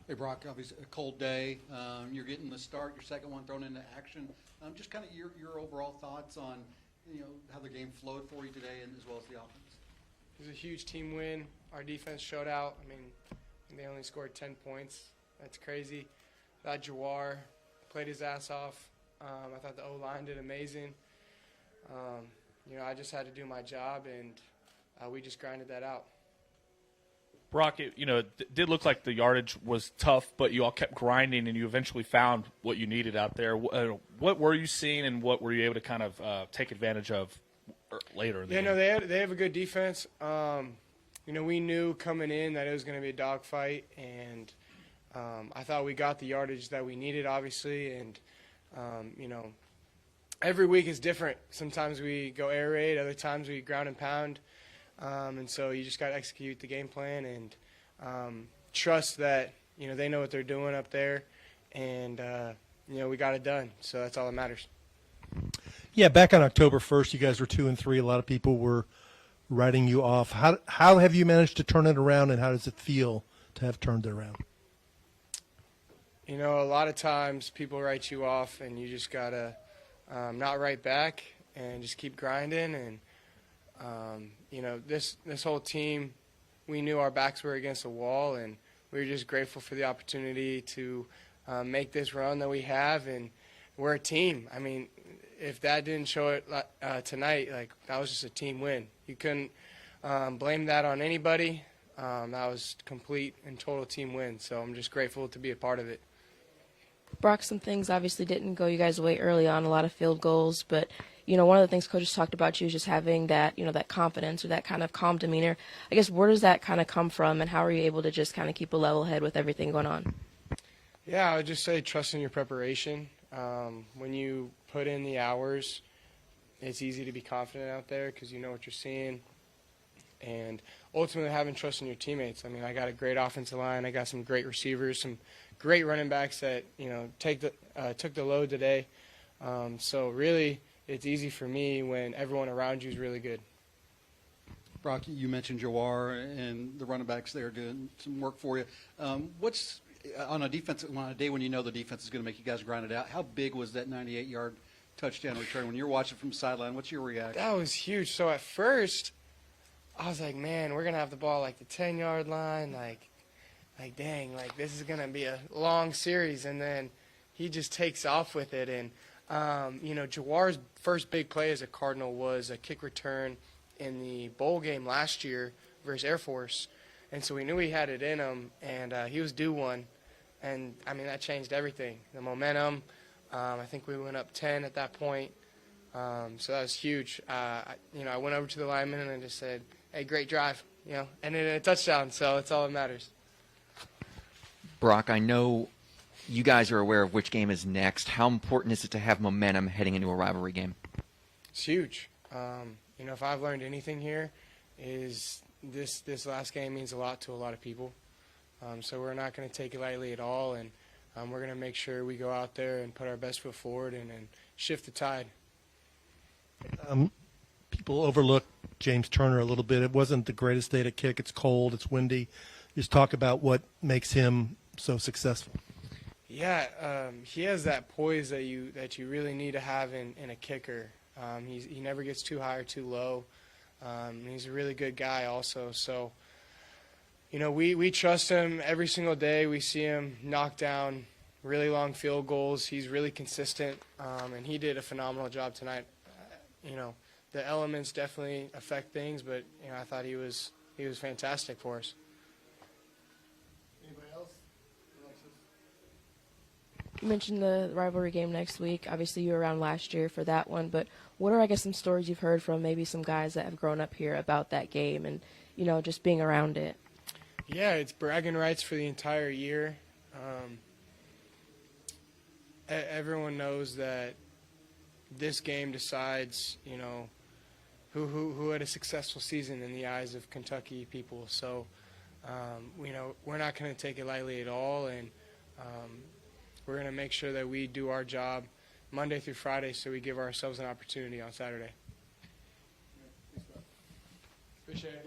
Hey, Brock, obviously a cold day. You're getting the start, your second one thrown into action. Just kind of your overall thoughts on, how the game flowed for you today and as well as the offense. It was a huge team win. Our defense showed out. I mean, they only scored 10 points. That's crazy. That Jawar played his ass off. I thought the O-line did amazing. I just had to do my job, and we just grinded that out. Brock, it did look like the yardage was tough, but you all kept grinding, and you eventually found what you needed out there. What were you seeing, and what were you able to kind of take advantage of later in the game? They have a good defense. We knew coming in that it was going to be a dogfight, and I thought we got the yardage that we needed, obviously, and every week is different. Sometimes we go air raid, other times we ground and pound. And so you just got to execute the game plan and trust that, they know what they're doing up there. And, we got it done. So that's all that matters. Yeah, back on October 1st, you guys were 2-3. A lot of people were writing you off. How have you managed to turn it around, and how does it feel to have turned it around? A lot of times people write you off, and you just got to not write back and just keep grinding. And, this whole team, we knew our backs were against the wall, and we were just grateful for the opportunity to make this run that we have, and we're a team. I mean, if that didn't show it tonight, that was just a team win. You couldn't blame that on anybody. That was complete and total team win, so I'm just grateful to be a part of it. Brock, some things obviously didn't go you guys' way early on, a lot of field goals, but one of the things coaches talked about you is just having that, that confidence or that kind of calm demeanor. I guess where does that kind of come from, and how are you able to just kind of keep a level head with everything going on? Yeah, I would just say trust in your preparation. When you put in the hours, it's easy to be confident out there because you know what you're seeing. And ultimately having trust in your teammates. I mean, I got a great offensive line. I got some great receivers, some great running backs that, took the load today. So really, it's easy for me when everyone around you is really good. Brock, you mentioned Jawar and the running backs there doing some work for you. What's on a day when the defense is going to make you guys grind it out, how big was that 98-yard touchdown return? When you're watching from the sideline, what's your reaction? That was huge. So at first, I was like, man, we're going to have the ball the 10-yard line. Dang, this is going to be a long series. And then he just takes off with it. And, Jawar's first big play as a Cardinal was a kick return in the bowl game last year versus Air Force. And so we knew he had it in him, and he was due one. And, that changed everything. The momentum, I think we went up 10 at that point. So that was huge. I went over to the lineman and I just said, hey, great drive, and then a touchdown. So that's all that matters. Brock, I know you guys are aware of which game is next. How important is it to have momentum heading into a rivalry game? It's huge. If I've learned anything here is this last game means a lot to a lot of people. So we're not going to take it lightly at all, and we're going to make sure we go out there and put our best foot forward and shift the tide. People overlook James Turner a little bit. It wasn't the greatest day to kick. It's cold. It's windy. Just talk about what makes him so successful. Yeah, he has that poise that you really need to have in a kicker. He never gets too high or too low. He's a really good guy also. So, we trust him every single day. We see him knock down really long field goals. He's really consistent, and he did a phenomenal job tonight. The elements definitely affect things, but I thought he was fantastic for us. Anybody else? You mentioned the rivalry game next week. Obviously, you were around last year for that one, but what are, some stories you've heard from maybe some guys that have grown up here about that game and, just being around it? Yeah, it's bragging rights for the entire year. Everyone knows that this game decides, who had a successful season in the eyes of Kentucky people. So, we're not going to take it lightly at all, and we're going to make sure that we do our job Monday through Friday so we give ourselves an opportunity on Saturday. Appreciate it.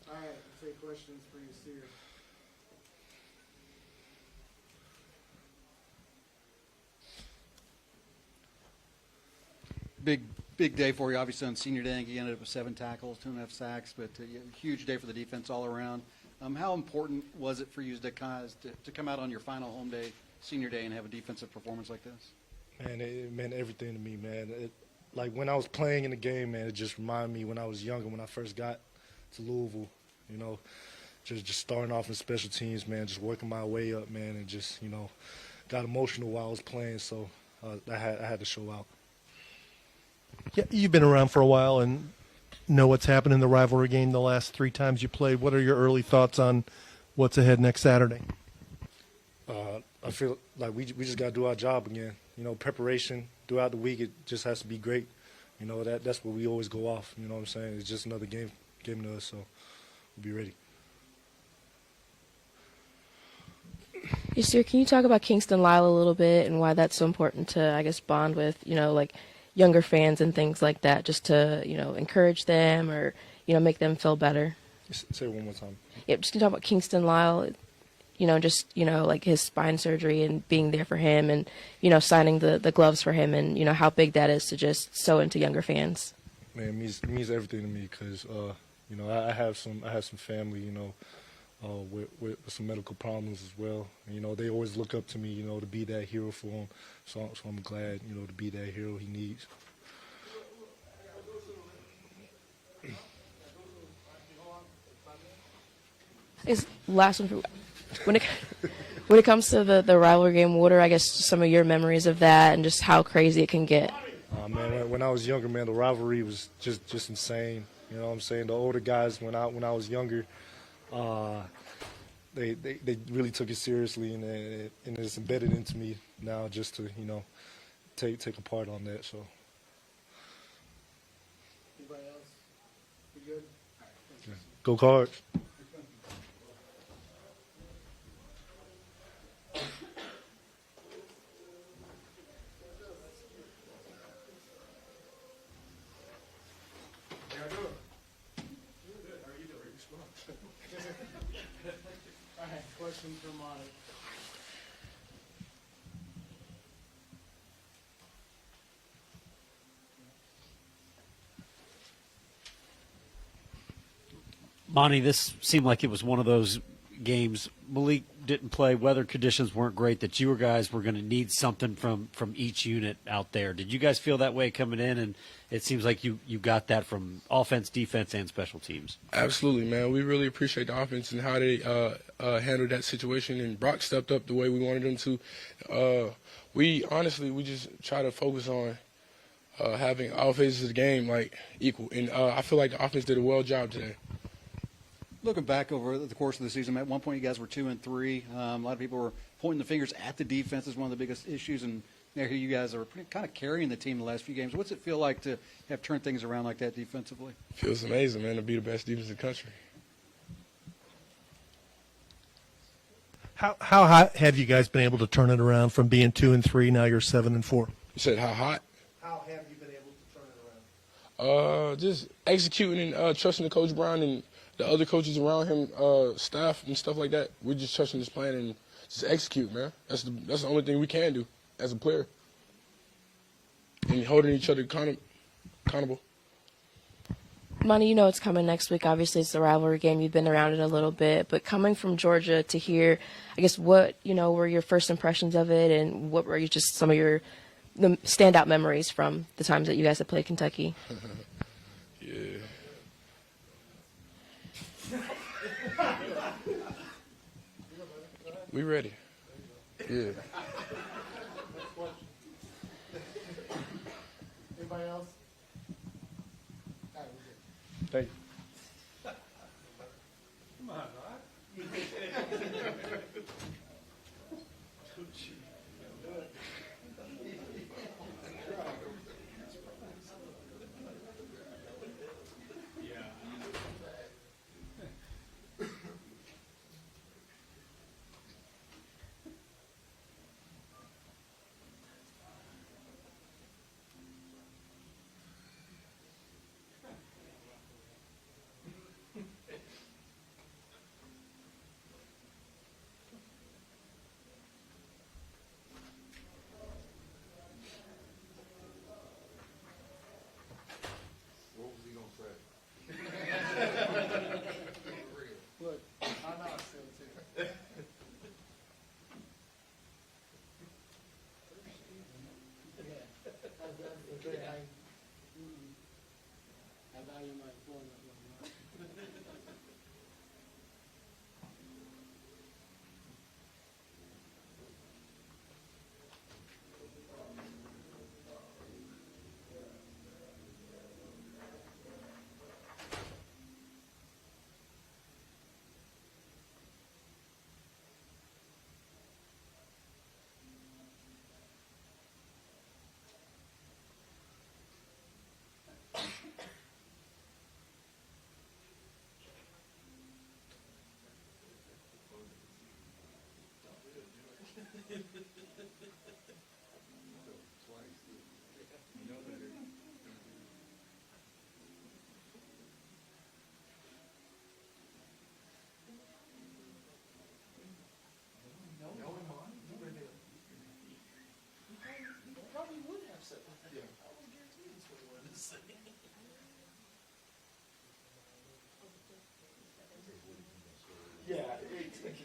All right, take questions for you, Seer. Big day for you, obviously, on senior day. You ended up with 7 tackles, 2.5 sacks, but huge day for the defense all around. How important was it for you to come out on your final home day, senior day, and have a defensive performance like this? Man, it meant everything to me, man. Like when I was playing in the game, man, it just reminded me when I was younger, when I first got to Louisville, you know, just starting off in special teams, man, just working my way up, man, and just, you know, got emotional while I was playing, so I had to show out. Yeah, you've been around for a while and know what's happened in the rivalry game the last 3 times you played. What are your early thoughts on what's ahead next Saturday? I feel like we just got to do our job again. You know, preparation throughout the week, it just has to be great. You know, that's where we always go off. You know what I'm saying? It's just another game given to us, so we'll be ready. Yes, sir. Can you talk about Kingston Lyle a little bit and why that's so important to, I guess, bond with, like younger fans and things like that, just to, encourage them or, make them feel better? Say it one more time. Yep, just can you talk about Kingston Lyle, like his spine surgery and being there for him and, signing the gloves for him and, how big that is to just sew into younger fans. Man, it means everything to me because, I have some family, with some medical problems as well. And, they always look up to me, to be that hero for them. So I'm glad, to be that hero he needs. Is last one for when it comes to the rivalry game, what are, I guess, some of your memories of that and just how crazy it can get? Man, when I was younger, man, the rivalry was just insane. You know what I'm saying? The older guys, when I was younger, they really took it seriously, and it's embedded into me now just to, take a part on that. So. Anybody else? We good? Yeah. Go Cards. All right, question for Monty. Monty, this seemed like it was one of those games. Malik didn't play. Weather conditions weren't great. That you guys were going to need something from each unit out there. Did you guys feel that way coming in? And it seems like you got that from offense, defense, and special teams. Absolutely, man. We really appreciate the offense and how they handled that situation. And Brock stepped up the way we wanted him to. We just try to focus on having all phases of the game equal. And I feel like the offense did a well job today. Looking back over the course of the season, at one point you guys were 2-3. A lot of people were pointing the fingers at the defense as one of the biggest issues, and now here you guys are kind of carrying the team the last few games. What's it feel like to have turned things around like that defensively? Feels amazing, man, to be the best defense in the country. How hot have you guys been able to turn it around from being 2-3? Now you're 7-4. You said how hot? How have you been able to turn it around? Just executing and trusting the Coach Brown and the other coaches around him, staff and stuff like that. We're just trusting his plan and just execute, man. That's the only thing we can do as a player. And holding each other accountable. Monty, it's coming next week. Obviously, it's the rivalry game. You've been around it a little bit. But coming from Georgia to here, I guess what, were your first impressions of it, and what were just some of the standout memories from the times that you guys have played Kentucky? Yeah. We ready. Yeah. Anybody else? Thank you.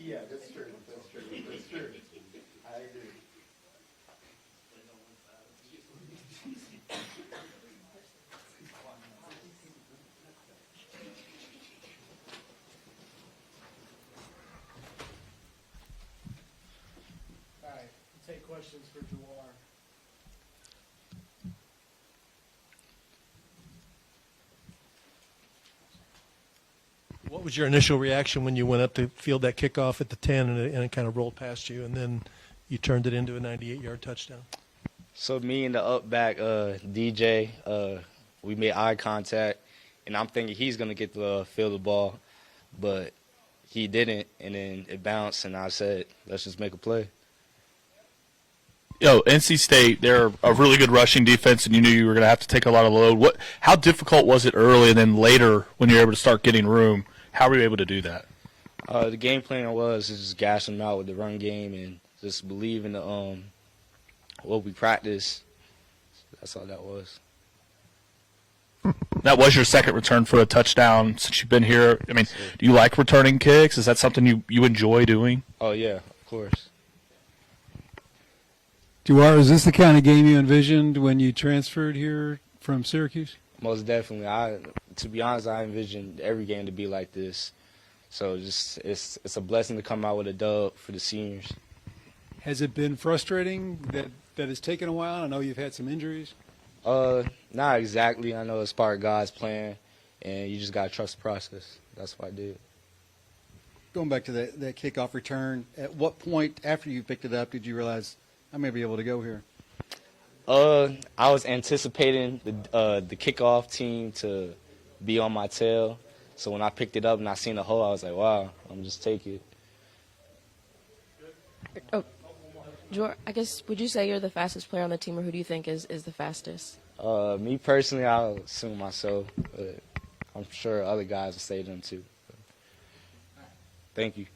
Yeah, that's true. That's true. That's true. I agree. All right, we'll take questions for Jawar. What was your initial reaction when you went up to field that kickoff at the 10 and it kind of rolled past you, and then you turned it into a 98-yard touchdown? So me and the up back DJ, we made eye contact, and I'm thinking he's gonna get the field the ball, but he didn't, and then it bounced, and I said, let's just make a play. NC State, they're a really good rushing defense, and you knew you were going to have to take a lot of load. How difficult was it early, and then later when you were able to start getting room? How were you able to do that? The game plan was to just gas them out with the run game and just believe in the what we practice. That's all that was. That was your second return for a touchdown since you've been here. I mean, do you like returning kicks? Is that something you enjoy doing? Oh, yeah, of course. Jawar, is this the kind of game you envisioned when you transferred here from Syracuse? Most definitely. To be honest, I envisioned every game to be like this. So just it's a blessing to come out with a dub for the seniors. Has it been frustrating that it's taken a while? I know you've had some injuries. Not exactly. I know it's part of God's plan, and you just got to trust the process. That's what I did. Going back to that kickoff return, at what point after you picked it up did you realize I may be able to go here? I was anticipating the kickoff team to be on my tail. So when I picked it up and I seen the hole, I was like, wow, I'm just take it. Oh, Jawar, I guess, would you say you're the fastest player on the team, or who do you think is the fastest? Me personally, I'll assume myself, but I'm sure other guys will say them too. Thank you.